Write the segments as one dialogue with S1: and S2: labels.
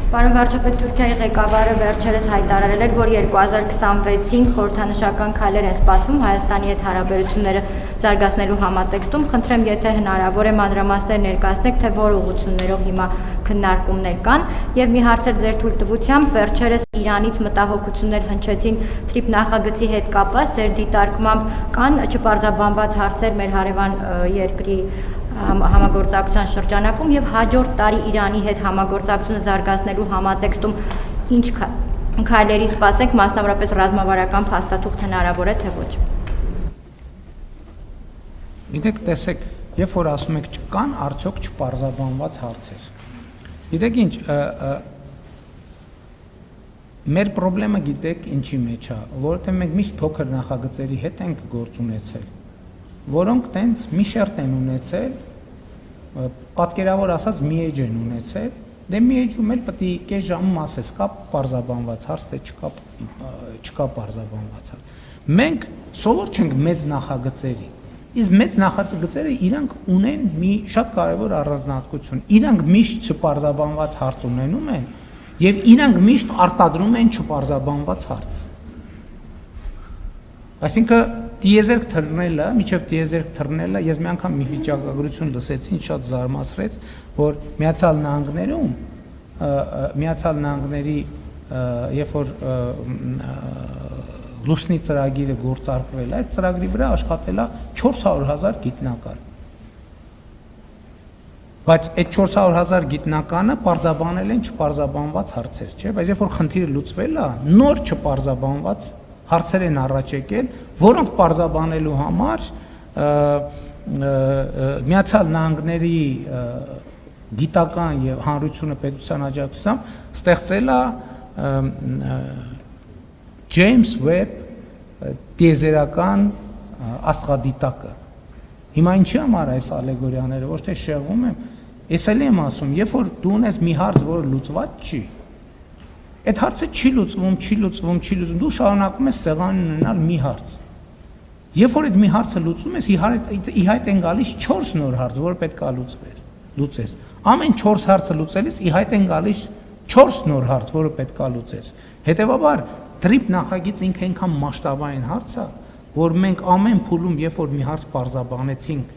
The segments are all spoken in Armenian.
S1: Պարոն վարչապետ, Թուրքիայի ղեկավարը վերջերս հայտարարել էր, որ 2026-ին խորհրդանշական քայլեր են սպասվում Հայաստանի հետ հարաբերությունները զարգացնելու համատեքստում։ Խնդրեմ, եթե հնարավոր է մանրամասներ ներկայացնեք, թե որ ուղղություններով հիմա քննարկումներ կան, եւ մի հարց էլ ձեր թույլտվությամբ, վերջերս Իրանից մտահոգություններ հնչեցին TRIP նախագծի հետ կապված, ձեր դիտարկմամբ կան չպարզաբանված հարցեր մեր հարևան երկրի համագործակցության շրջանակում եւ հաջորդ տարի Իրանի հետ համագործակցությունը զարգացնելու համատեքստում ինչ քայլերի սպասենք, մասնավորապես ռազմավարական փաստաթուղթ հնարավոր է թե ոչ։
S2: Գիտեք, տեսեք, երբ որ ասում եք չկան, արդյոք չպարզաբանված հարցեր։ Գիտեք ինչ, մեր խնդրումը գիտեք ինչի մեջ է, որովհետեւ մենք միշտ փոքր նախագծերի հետ ենք գործ ունեցել, որոնք տենց մի շերտ են ունեցել, պատկերավոր ասած մի էջ են ունեցել, դե մի էջում էլ պետք է կես ժամում ասես, կա պարզաբանված հարց, թե չկա պարզաբանված հարց։ Մենք սովոր չենք մեծ նախագծերի, իսկ մեծ նախագծերը իրանք ունեն մի շատ կարևոր առանձնահատկություն, իրանք միշտ չպարզաբանված հարց ունենում են եւ իրանք միշտ արտադրում են չպարզաբանված հարց։ Այսինքն դիեզերք թռնելը, միջև դիեզերք թռնելը, ես մի անգամ մի վիճակագրություն լսեցի, շատ զարմացրեց, որ Միացյալ Նահանգների երբ որ լուսնի ծրագիրը գործարկվել է, այդ ծրագրի վրա աշխատել է 400,000 գիտնական։ Բայց այդ 400,000 գիտնականը պարզաբանել են չպարզաբանված հարցեր, չէ՞, բայց երբ որ խնդիրը լուծվել է, նոր չպարզաբանված հարցեր են առաջ եկել, որոնք պարզաբանելու համար Միացյալ Նահանգների գիտական եւ հանրությունը պետության աջակցությամբ ստեղծել է James Webb տիեզերական աստղադիտակը։ Հիմա ինչի համար այս ալեգորիաները, ոչ թե շեղվում եմ, ես էլ եմ ասում, երբ որ դու ունես մի հարց, որը լուծված չի, այդ հարցը չի լուծվում, դու շարունակում ես սեղանին ունենալ մի հարց։ Երբ որ այդ մի հարցը լուծում ես, ի հայտ են գալիս 4 նոր հարց, որ պետք է լուծես։ Ամեն 4 հարցը լուծելիս ի հայտ են գալիս 4 նոր հարց, որը պետք է լուծես։ Հետևաբար TRIP նախագիծը ինքը այնքան մասշտաբային հարց է, որ մենք ամեն փուլում, երբ որ մի հարց պարզաբանեցինք,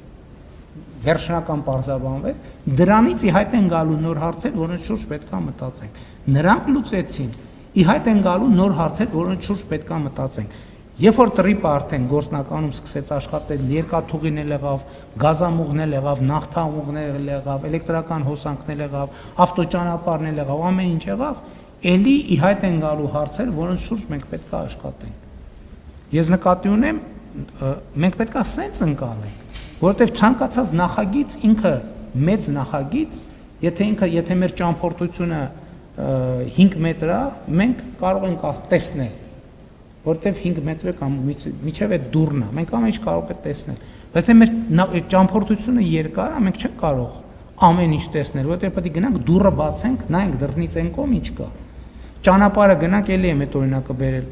S2: վերջնական պարզաբանվեց, դրանից ի հայտ են գալու նոր հարցեր, որոնց շուրջ պետք է մտածենք։ Նրանք լուծեցին, ի հայտ են գալու նոր հարցեր, որոնց շուրջ պետք է մտածենք։ Երբ որ TRIP-ը արդեն գործնականում սկսեց աշխատել, երկաթուղին էլ եղավ, գազամուղն էլ եղավ, նավթամուղն էլ եղավ, էլեկտրական հոսանքն էլ եղավ, ավտոճանապարհն էլ եղավ, ամեն ինչ եղավ, էլի ի հայտ են գալու հարցեր, որոնց շուրջ մենք պետք է աշխատենք։ Ես նկատի ունեմ, մենք պետք է սենց ընկալենք, որովհետև ցանկացած նախագիծ ինքը մեծ նախագիծ, եթե մեր ճամփորդությունը 5 մետր է, մենք կարող ենք տեսնել, որովհետև 5 մետրը կամ միջև այդ դուռն է, մենք ամեն ինչ կարող ենք տեսնել, բայց թե մեր ճամփորդությունը երկար է, մենք չենք կարող ամեն ինչ տեսնել, որովհետև պետք է գնանք դուռը բացենք, նայենք դռնից այն կողմ ինչ կա, ճանապարհը գնանք, էլի եմ այդ օրինակը բերել,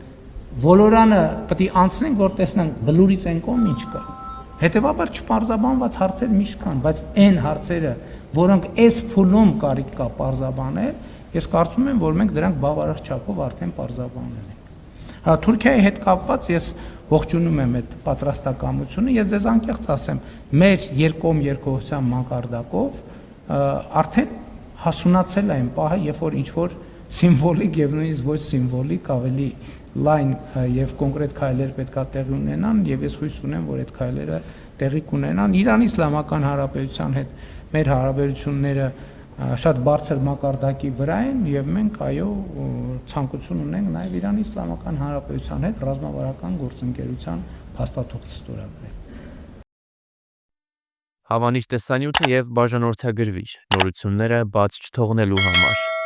S2: ոլորանը պետք է անցնենք, որ տեսնենք բլուրից այն կողմ ինչ կա։ Հետևաբար չպարզաբանված հարցեր միշտ կան, բայց այն հարցերը, որոնք այս փուլում կարիք կա պարզաբանել, ես կարծում եմ, որ մենք դրանք բավարար չափով արդեն պարզաբանել ենք։ Թուրքիայի հետ կապված ես ողջունում եմ այդ պատրաստակամությունը, ես ձեզ անկեղծ ասեմ, մեր երկկողմ երկխոսության մակարդակով արդեն հասունացել է այն պահը, երբ որ ինչ-որ սիմվոլիկ եւ նույնիսկ ոչ սիմվոլիկ ավելի լայն եւ կոնկրետ քայլեր պետքա տեղի ունենան եւ ես հույս ունեմ, որ այդ քայլերը տեղի կունենան Իրանի Իսլամական Հանրապետության հետ մեր հարաբերությունները շատ բարձր մակարդակի վրա են եւ մենք այո ցանկություն ունենք նաեւ Իրանի Իսլամական Հանրապետության հետ ռազմավարական գործընկերության փաստաթուղթ ստորագրել։
S3: Հավանիչ տեսանյութը եւ բաժանորդագրվիչ նորությունները բաց չթողնելու համար